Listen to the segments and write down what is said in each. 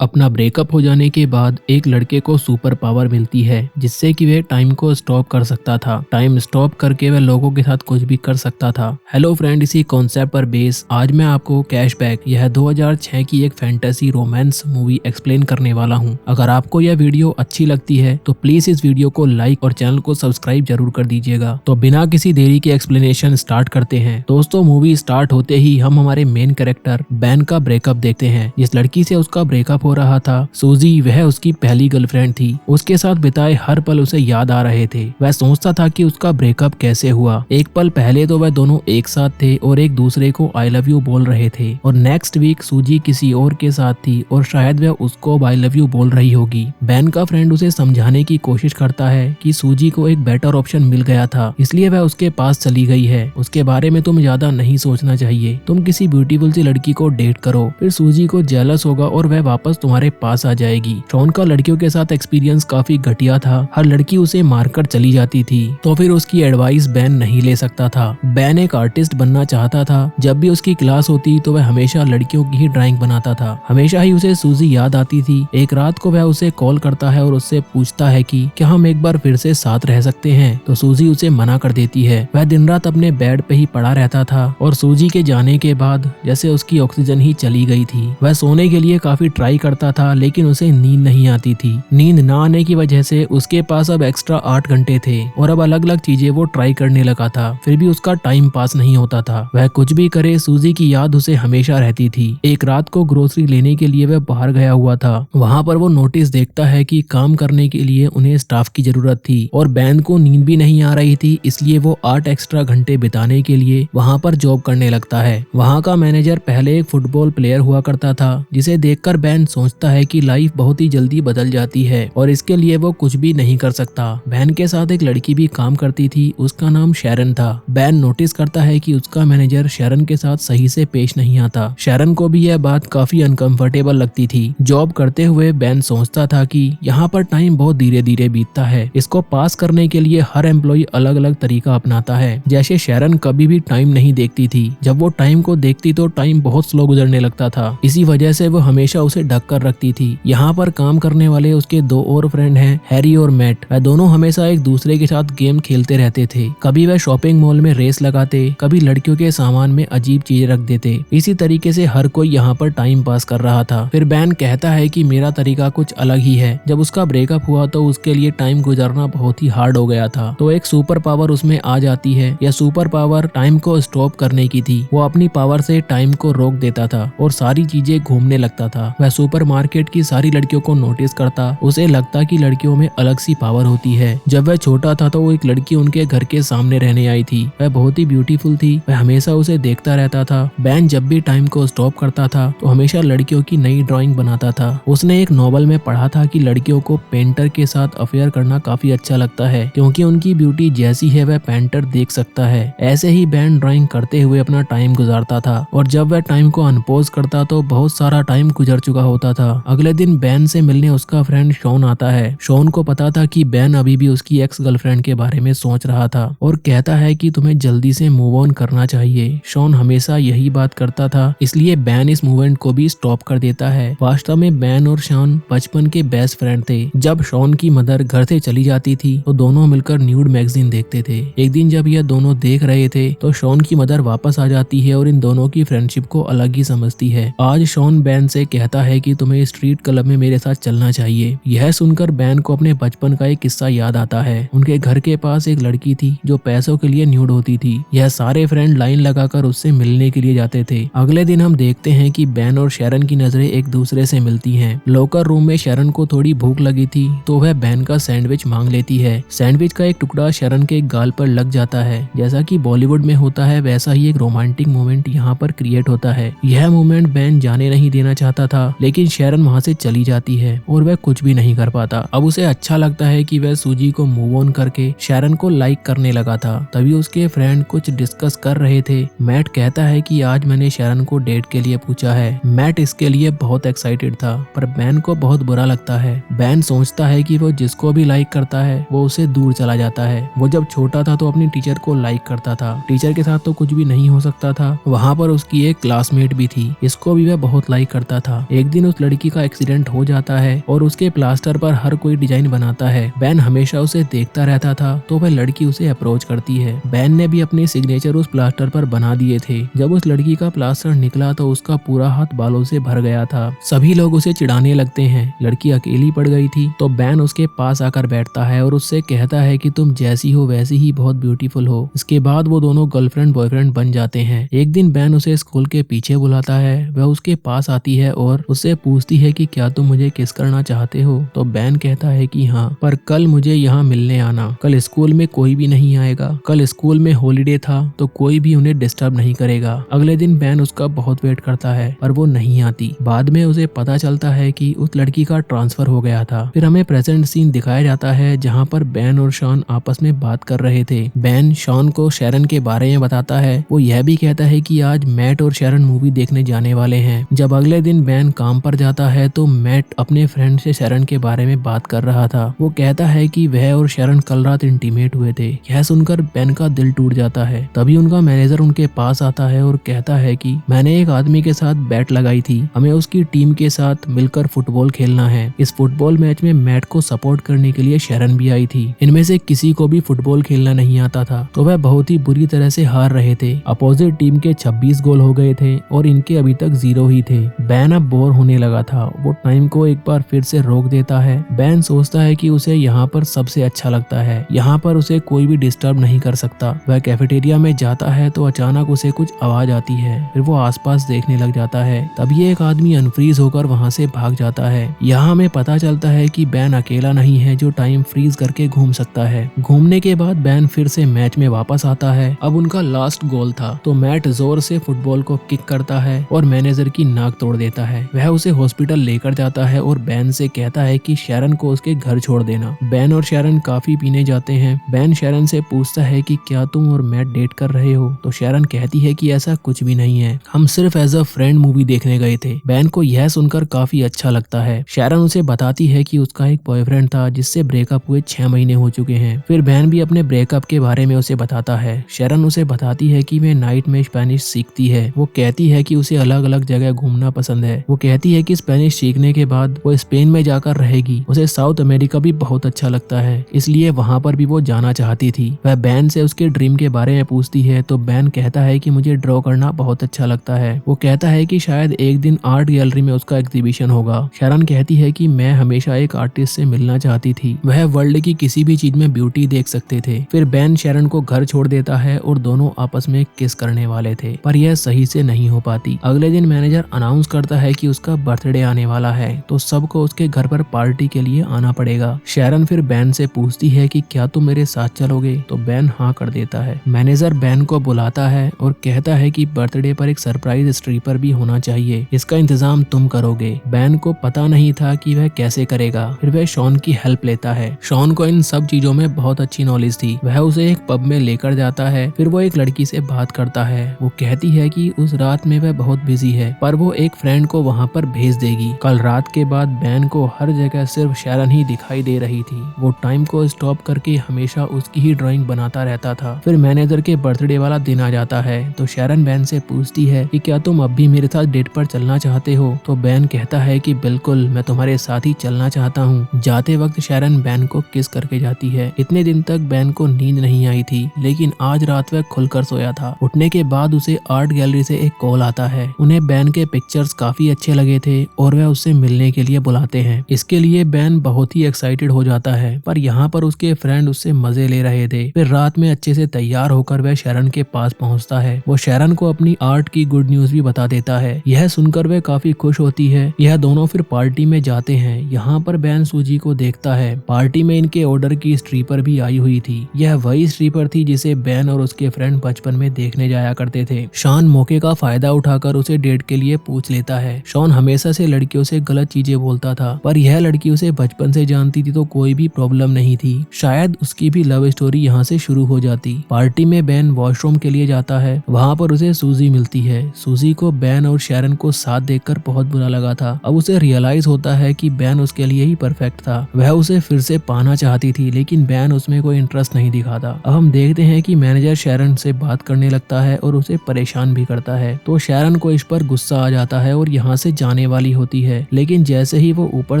अपना ब्रेकअप हो जाने के बाद एक लड़के को सुपर पावर मिलती है जिससे कि वह टाइम को स्टॉप कर सकता था। टाइम स्टॉप करके वह लोगों के साथ कुछ भी कर सकता था। हेलो फ्रेंड, इसी कॉन्सेप्ट पर बेस आज मैं आपको कैशबैक यह 2006 की एक फैंटेसी रोमांस मूवी एक्सप्लेन करने वाला हूं। अगर आपको यह वीडियो अच्छी लगती है तो प्लीज इस वीडियो को लाइक और चैनल को सब्सक्राइब जरूर कर दीजिएगा। तो बिना किसी देरी के एक्सप्लेनेशन स्टार्ट करते हैं। दोस्तों, मूवी स्टार्ट होते ही हम हमारे मेन कैरेक्टर बैन का ब्रेकअप देखते हैं। जिस लड़की से उसका ब्रेकअप हो रहा था, सूजी, वह उसकी पहली गर्लफ्रेंड थी। उसके साथ बिताए हर पल उसे याद आ रहे थे। वह सोचता था कि उसका ब्रेकअप कैसे हुआ। एक पल पहले तो वह दोनों एक साथ थे और एक दूसरे को आई लव यू बोल रहे थे, और नेक्स्ट वीक सूजी किसी और के साथ थी और शायद वह उसको आई लव यू बोल रही होगी। बैन का फ्रेंड उसे समझाने की कोशिश करता है कि सूजी को एक बेटर ऑप्शन मिल गया था, इसलिए वह उसके पास चली गई है। उसके बारे में तुम ज्यादा नहीं सोचना चाहिए। तुम किसी ब्यूटीफुल सी लड़की को डेट करो, फिर सूजी को जेलस होगा और वह वापस तुम्हारे पास आ जाएगी। शॉन का लड़कियों के साथ एक्सपीरियंस काफी घटिया था। हर लड़की उसे मारकर चली जाती थी, तो फिर उसकी एडवाइस बैन नहीं ले सकता था। बैन एक आर्टिस्ट बनना चाहता था। जब भी उसकी क्लास होती तो वह हमेशा लड़कियों की ही ड्राइंग बनाता था। हमेशा ही उसे सूजी याद आती थी। एक रात को वह उसे कॉल करता है और उससे पूछता है कि क्या हम एक बार फिर से साथ रह सकते हैं, तो सूजी उसे मना कर देती है। वह दिन रात अपने बेड पे ही पड़ा रहता था और सूजी के जाने के बाद जैसे उसकी ऑक्सीजन ही चली गई थी। वह सोने के लिए काफी ट्राई करता था, लेकिन उसे नींद नहीं आती थी। नींद ना आने की वजह से उसके पास अब एक्स्ट्रा 8 घंटे थे और अब अलग अलग चीजें वो ट्राई करने लगा था। फिर भी उसका टाइम पास नहीं होता था। वह कुछ भी करे, सूजी की याद उसे हमेशा रहती थी। एक रात को ग्रोसरी लेने के लिए वह बाहर गया हुआ था। वहाँ पर वो नोटिस देखता है कि काम करने के लिए उन्हें स्टाफ की जरूरत थी और बैन को नींद भी नहीं आ रही थी, इसलिए वो 8 एक्स्ट्रा घंटे बिताने के लिए वहाँ पर जॉब करने लगता है। वहाँ का मैनेजर पहले एक फुटबॉल प्लेयर हुआ करता था, जिसे देखकर बैन सोचता है कि लाइफ बहुत ही जल्दी बदल जाती है और इसके लिए वो कुछ भी नहीं कर सकता। बैन के साथ एक लड़की भी काम करती थी, उसका नाम शैरन था। बैन नोटिस करता है कि उसका मैनेजर शैरन के साथ सही से पेश नहीं आता। शैरन को भी यह बात काफी अनकंफर्टेबल लगती थी। जॉब करते हुए बैन सोचता था कि यहाँ पर टाइम बहुत धीरे धीरे बीतता है। इसको पास करने के लिए हर एम्प्लॉय अलग अलग तरीका अपनाता है। जैसे शैरन कभी भी टाइम नहीं देखती थी। जब वो टाइम को देखती तो टाइम बहुत स्लो गुजरने लगता था। इसी वजह से वो हमेशा उसे ढक कर रखती थी। यहाँ पर काम करने वाले उसके 2 और फ्रेंड हैं, हैरी और मैट। वह दोनों हमेशा एक दूसरे के साथ गेम खेलते रहते थे। कभी वह शॉपिंग मॉल में रेस लगाते, कभी लड़कियों के सामान में अजीब चीजें रख देते। इसी तरीके से हर कोई यहाँ पर टाइम पास कर रहा था। फिर बैन कहता है कि मेरा तरीका कुछ अलग ही है। जब उसका ब्रेकअप हुआ तो उसके लिए टाइम गुजारना बहुत ही हार्ड हो गया था, तो एक सुपर पावर उसमें आ जाती है। यह सुपर पावर टाइम को स्टॉप करने की थी। वो अपनी पावर से टाइम को रोक देता था और सारी चीजें घूमने लगता था। वह सुपर मार्केट की सारी लड़कियों को नोटिस करता। उसे लगता कि लड़कियों में अलग सी पावर होती है। जब वह छोटा था तो वो एक लड़की उनके घर के सामने रहने आई थी। वह बहुत ही ब्यूटीफुल थी। वह हमेशा उसे देखता रहता था। बैन जब भी टाइम को स्टॉप करता था तो हमेशा लड़कियों की नई ड्राइंग बनाता था। उसने एक नॉवल में पढ़ा था कि लड़कियों को पेंटर के साथ अफेयर करना काफी अच्छा लगता है, क्योंकि उनकी ब्यूटी जैसी है वह पेंटर देख सकता है। ऐसे ही बैन ड्राइंग करते हुए अपना टाइम गुजारता था, और जब वह टाइम को अनपोज करता तो बहुत सारा टाइम गुजर चुका होता था। अगले दिन बैन से मिलने उसका फ्रेंड शॉन आता है। शॉन को पता था कि बैन अभी भी उसकी एक्स गर्लफ्रेंड के बारे में सोच रहा था और कहता है कि तुम्हें जल्दी से मूव ऑन करना चाहिए। शॉन हमेशा यही बात करता था, इसलिए बैन इस मूवमेंट को भी स्टॉप कर देता है। वास्तव में बैन और शॉन बचपन के बेस्ट फ्रेंड थे। जब शॉन की मदर घर से चली जाती थी तो दोनों मिलकर न्यूड मैगजीन देखते थे। एक दिन जब यह दोनों देख रहे थे तो शॉन की मदर वापस आ जाती है और इन दोनों की फ्रेंडशिप को अलग ही समझती है। आज शॉन बैन से कहता है कि तुम्हें स्ट्रीट क्लब में मेरे साथ चलना चाहिए। यह सुनकर बैन को अपने बचपन का एक किस्सा याद आता है। उनके घर के पास एक लड़की थी जो पैसों के लिए न्यूड होती थी। यह सारे फ्रेंड लाइन लगाकर उससे मिलने के लिए जाते थे। अगले दिन हम देखते हैं कि बैन और शैरन की नजरें एक दूसरे से मिलती हैं। लॉकर रूम में शैरन को थोड़ी भूख लगी थी तो वह बैन का सैंडविच मांग लेती है। सैंडविच का एक टुकड़ा शैरन के गाल पर लग जाता है। जैसा कि बॉलीवुड में होता है वैसा ही एक रोमांटिक मोमेंट यहाँ पर क्रिएट होता है। यह मोमेंट बैन जाने नहीं देना चाहता था, लेकिन शैरन वहाँ से चली जाती है और वह कुछ भी नहीं कर पाता। अब उसे अच्छा लगता है कि वह सूजी को मूव ऑन करके शैरन को लाइक करने लगा था। तभी उसके फ्रेंड कुछ डिस्कस कर रहे थे। मैट कहता है कि आज मैंने शैरन को डेट के लिए पूछा है। मैट इसके लिए बहुत एक्साइटेड था, पर बैन को बहुत बुरा लगता है। बैन सोचता है कि वो जिसको भी लाइक करता है वो उसे दूर चला जाता है। वो जब छोटा था तो अपनी टीचर को लाइक करता था। टीचर के साथ तो कुछ भी नहीं हो सकता था। वहाँ पर उसकी एक क्लासमेट भी थी, इसको भी वह बहुत लाइक करता था। एक दिन उस लड़की का एक्सीडेंट हो जाता है और उसके प्लास्टर पर हर कोई डिजाइन बनाता है। बैन हमेशा उसे देखता रहता था तो वह लड़की उसे अप्रोच करती है। बैन ने भी अपने सिग्नेचर उस प्लास्टर पर बना दिए थे। जब उस लड़की का प्लास्टर निकला तो उसका पूरा हाथ बालों से भर गया था। सभी लोग उसे चिढ़ाने लगते हैं। लड़की अकेली पड़ गई थी तो बैन उसके पास आकर बैठता है और उससे कहता है कि तुम जैसी हो वैसी ही बहुत ब्यूटीफुल हो। इसके बाद वो दोनों गर्लफ्रेंड बॉयफ्रेंड बन जाते हैं। एक दिन बैन उसे स्कूल के पीछे बुलाता है। वह उसके पास आती है और उससे पूछती है कि क्या तुम मुझे किस करना चाहते हो। तो बैन कहता है कि हाँ, पर कल मुझे यहाँ मिलने आना। कल स्कूल में कोई भी नहीं आएगा। कल स्कूल में हॉलीडे था तो कोई भी उन्हें डिस्टर्ब नहीं करेगा। अगले दिन बैन उसका बहुत वेट करता है पर वो नहीं आती। बाद में उसे पता चलता है कि उस लड़की का ट्रांसफर हो गया था। फिर हमें प्रेजेंट सीन दिखाया जाता है जहाँ पर बैन और शॉन आपस में बात कर रहे थे। बैन शॉन को शैरन के बारे में बताता है। वो यह भी कहता है कि आज मैट और शैरन मूवी देखने जाने वाले हैं। जब अगले दिन बैन काम पर जाता है तो मैट अपने फ्रेंड से शैरन के बारे में बात कर रहा था। वो कहता है कि वह और शैरन कल रात इंटीमेट हुए थे। यह सुनकर बैन का दिल टूट जाता है। तभी उनका मैनेजर उनके पास आता है और कहता है कि मैंने एक आदमी के साथ बैट लगाई थी। हमें उसकी टीम के साथ मिलकर फुटबॉल खेलना है। इस फुटबॉल मैच में मैट को सपोर्ट करने के लिए शैरन भी आई थी। इनमें से किसी को भी फुटबॉल खेलना नहीं आता था तो वह बहुत ही बुरी तरह से हार रहे थे। अपोजिट टीम के 26 गोल हो गए थे और इनके अभी तक 0 ही थे। बैन अब बोर होने लगा था। वो टाइम को एक बार फिर से रोक देता है। बैन सोचता है कि उसे यहाँ पर सबसे अच्छा लगता है। यहाँ पर उसे कोई भी डिस्टर्ब नहीं कर सकता। वह कैफेटेरिया में जाता है तो अचानक उसे कुछ आवाज आती है। फिर वो आसपास देखने लग जाता है। तभी एक आदमी अनफ्रीज होकर वहाँ से भाग जाता है। यहाँ हमें पता चलता है कि बैन अकेला नहीं है जो टाइम फ्रीज करके घूम सकता है। घूमने के बाद बैन फिर से मैच में वापस आता है। अब उनका लास्ट गोल था तो मैट जोर से फुटबॉल को किक करता है और मैनेजर की नाक तोड़ देता है। वह उसे हॉस्पिटल लेकर जाता है और बैन से कहता है कि शैरन को उसके घर छोड़ देना। बैन और शैरन काफी पीने जाते हैं। बैन शैरन से पूछता है कि क्या तुम और मैट डेट कर रहे हो। तो शैरन कहती है कि ऐसा कुछ भी नहीं है, हम सिर्फ एज अ फ्रेंड मूवी देखने गए थे। बैन को यह सुनकर काफी अच्छा लगता है। शैरन उसे बताती है कि उसका एक बॉयफ्रेंड था जिससे ब्रेकअप हुए 6 महीने हो चुके हैं। फिर बैन भी अपने ब्रेकअप के बारे में उसे बताता है। शैरन उसे बताती है कि वह नाइट में स्पेनिश सीखती है। वो कहती है कि उसे अलग अलग जगह घूमना पसंद है। वो कहती है कि स्पेनिश सीखने के बाद वो स्पेन में जाकर रहेगी। उसे साउथ अमेरिका भी बहुत अच्छा लगता है, इसलिए वहाँ पर भी वो जाना चाहती थी। वह बैन से उसके ड्रीम के बारे में पूछती है तो बैन कहता है कि मुझे ड्रॉ करना बहुत अच्छा लगता है। वो कहता है कि शायद एक दिन आर्ट गैलरी में उसका एग्जीबिशन होगा। शैरन कहती है कि मैं हमेशा एक आर्टिस्ट से मिलना चाहती थी। वह वर्ल्ड की किसी भी चीज में ब्यूटी देख सकते थे। फिर बैन शैरन को घर छोड़ देता है और दोनों आपस में किस करने वाले थे पर यह सही से नहीं हो पाती। अगले दिन मैनेजर अनाउंस करता है कि उसका बर्थडे आने वाला है तो सबको उसके घर पर पार्टी के लिए आना पड़ेगा। शैरन फिर बैन से पूछती है कि क्या तुम मेरे साथ चलोगे। तो बैन हाँ कर देता है। मैनेजर बैन को बुलाता है और कहता है कि बर्थडे पर एक सरप्राइज स्ट्रीपर भी होना चाहिए, इसका इंतजाम तुम करोगे। बैन को पता नहीं था कि वह कैसे करेगा। फिर वह शॉन की हेल्प लेता है। शॉन को इन सब चीजों में बहुत अच्छी नॉलेज थी। वह उसे एक पब में लेकर जाता है। फिर वो एक लड़की से बात करता है। वो कहती है कि उस रात में वह बहुत बिजी है पर वो एक फ्रेंड को वहाँ पर भेज देगी। कल रात के बाद बैन को हर जगह सिर्फ शैरन ही दिखाई दे रही थी। वो टाइम को स्टॉप करके हमेशा उसकी ही ड्राइंग बनाता रहता था। फिर मैनेजर के बर्थडे वाला दिन आ जाता है तो शैरन बैन से पूछती है कि क्या तुम अब भी मेरे साथ डेट पर चलना चाहते हो। तो बैन कहता है कि बिल्कुल, मैं तुम्हारे साथ ही चलना चाहता हूँ। जाते वक्त शैरन बैन को किस करके जाती है। इतने दिन तक बैन को नींद नहीं आई थी लेकिन आज रात वह खुलकर सोया था। उठने के बाद उसे आर्ट गैलरी से एक कॉल आता है। उन्हें बैन के पिक्चर्स काफी अच्छे लगे थे और वह उससे मिलने के लिए बुलाते हैं। इसके लिए बैन बहुत ही एक्साइटेड हो जाता है पर यहाँ पर उसके फ्रेंड उससे मजे ले रहे थे। फिर रात में अच्छे से तैयार होकर वह शैरन के पास पहुँचता है। वो शैरन को अपनी आर्ट की गुड न्यूज भी बता देता है। यह सुनकर वह काफी खुश होती है। यह दोनों फिर पार्टी में जाते हैं। यहाँ पर बैन सूजी को देखता है। पार्टी में इनके ऑर्डर की स्ट्रीपर भी आई हुई थी। यह वही स्ट्रीपर थी जिसे बैन और उसके फ्रेंड बचपन में देखने जाया करते थे। शॉन मौके का फायदा उठाकर उसे डेट के लिए पूछ लेता है। शॉन हमेशा से लड़कियों से गलत चीजें बोलता था पर यह लड़की उसे बचपन से जानती थी तो कोई भी प्रॉब्लम नहीं थी। शायद उसकी भी लव स्टोरी यहाँ से शुरू हो जाती। पार्टी में बैन वॉशरूम के लिए जाता है। वहाँ पर उसे सूजी मिलती है। सूजी को बैन और शैरन को साथ देखकर बहुत बुरा लगा था। अब उसे रियलाइज होता है कि बैन उसके लिए ही परफेक्ट था। वह उसे फिर से पाना चाहती थी लेकिन बैन उसमें कोई इंटरेस्ट नहीं दिखाता। अब हम देखते हैं कि मैनेजर शैरन से बात करने लगता है और उसे परेशान भी करता है। तो शैरन को इस पर गुस्सा आ जाता है और यहाँ से जाने आने वाली होती है, लेकिन जैसे ही वो ऊपर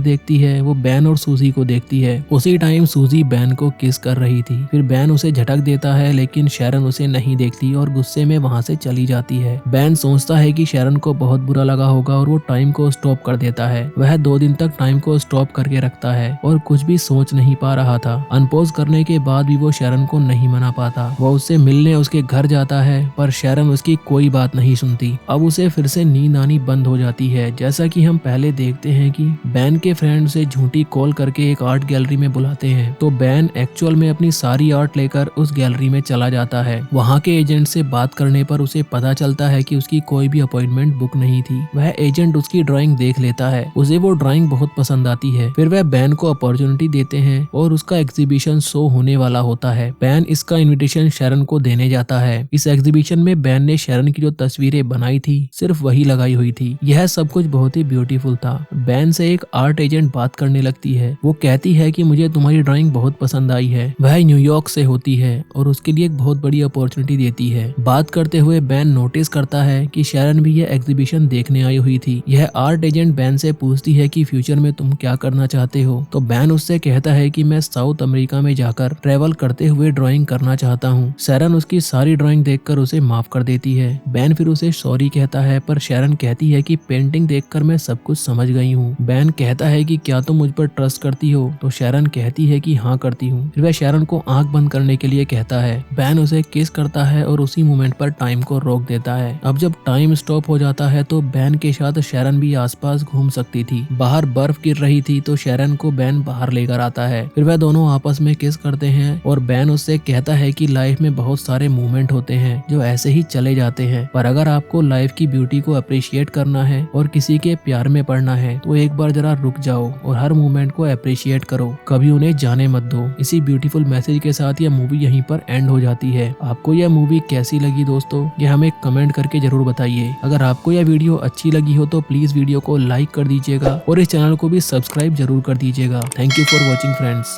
देखती है वो बैन और सूजी को देखती है। उसी टाइम सूजी बैन को किस कर रही थी। फिर बैन उसे झटक देता है, लेकिन शैरन उसे नहीं देखती और गुस्से में वहाँ से चली जाती है। बैन सोचता है कि शैरन को बहुत बुरा लगा होगा और वो टाइम को स्टॉप कर देता है। वह 2 दिन तक टाइम को स्टॉप करके रखता है और कुछ भी सोच नहीं पा रहा था। अनपोज करने के बाद भी वो शैरन को नहीं मना पाता। वो उससे मिलने उसके घर जाता है, पर शैरन उसकी कोई बात नहीं सुनती। अब उसे फिर से नींद आनी बंद हो जाती है। जैसा कि हम पहले देखते हैं कि बैन के फ्रेंड उसे झूठी कॉल करके एक आर्ट गैलरी में बुलाते हैं, तो बैन एक्चुअल में अपनी सारी आर्ट लेकर उस गैलरी में चला जाता है। वहाँ के एजेंट से बात करने पर उसे पता चलता है कि उसकी कोई भी अपॉइंटमेंट बुक नहीं थी। वह एजेंट उसकी ड्राइंग देख लेता है, उसे वो ड्राइंग बहुत पसंद आती है। फिर वह बैन को अपॉर्चुनिटी देते हैं और उसका एग्जीबिशन शो होने वाला होता है। बैन इसका इनविटेशन शैरन को देने जाता है। इस एग्जीबिशन में बैन ने शैरन की जो तस्वीरें बनाई थी सिर्फ वही लगाई हुई थी। यह सब कुछ बहुत ही ब्यूटीफुल था। बैन से एक आर्ट एजेंट बात करने लगती है। वो कहती है कि मुझे तुम्हारी ड्राइंग बहुत पसंद आई है। वह न्यूयॉर्क से होती है और उसके लिए एक बहुत बड़ी अपॉर्चुनिटी देती है। बात करते हुए बैन नोटिस करता है कि शैरन भी यह एग्जीबिशन देखने आई हुई थी। यह आर्ट एजेंट बैन से पूछती है कि फ्यूचर में तुम क्या करना चाहते हो, तो बैन उससे कहता है कि मैं साउथ अमेरिका में जाकर ट्रेवल करते हुए ड्राइंग करना चाहता हूँ। शैरन उसकी सारी ड्राइंग देखकर उसे माफ कर देती है। बैन फिर उसे सॉरी कहता है, पर शैरन कहती है कि पेंटिंग देखकर मैं सब कुछ समझ गई हूँ। बैन कहता है कि क्या तुम मुझ पर ट्रस्ट करती हो, तो शैरन कहती है कि हाँ करती हूँ। फिर वह शैरन को आंख बंद करने के लिए कहता है। बैन उसे किस करता है और उसी मोमेंट पर टाइम को रोक देता है। अब जब टाइम स्टॉप हो जाता है तो बैन के साथ शैरन भी आसपास घूम सकती थी। बाहर बर्फ गिर रही थी तो शैरन को बैन बाहर लेकर आता है। फिर वह दोनों आपस में किस करते हैं और बैन उससे कहता है कि लाइफ में बहुत सारे मोमेंट होते हैं जो ऐसे ही चले जाते हैं, पर अगर आपको लाइफ की ब्यूटी को अप्रिशिएट करना है और किसी के प्यार में पड़ना है तो एक बार जरा रुक जाओ और हर मोमेंट को अप्रिशिएट करो, कभी उन्हें जाने मत दो। इसी ब्यूटीफुल मैसेज के साथ यह मूवी यहीं पर एंड हो जाती है। आपको यह मूवी कैसी लगी दोस्तों, ये हमें कमेंट करके जरूर बताइए। अगर आपको यह वीडियो अच्छी लगी हो तो प्लीज वीडियो को लाइक कर दीजिएगा और इस चैनल को भी सब्सक्राइब जरूर कर दीजिएगा। Thank you for watching friends.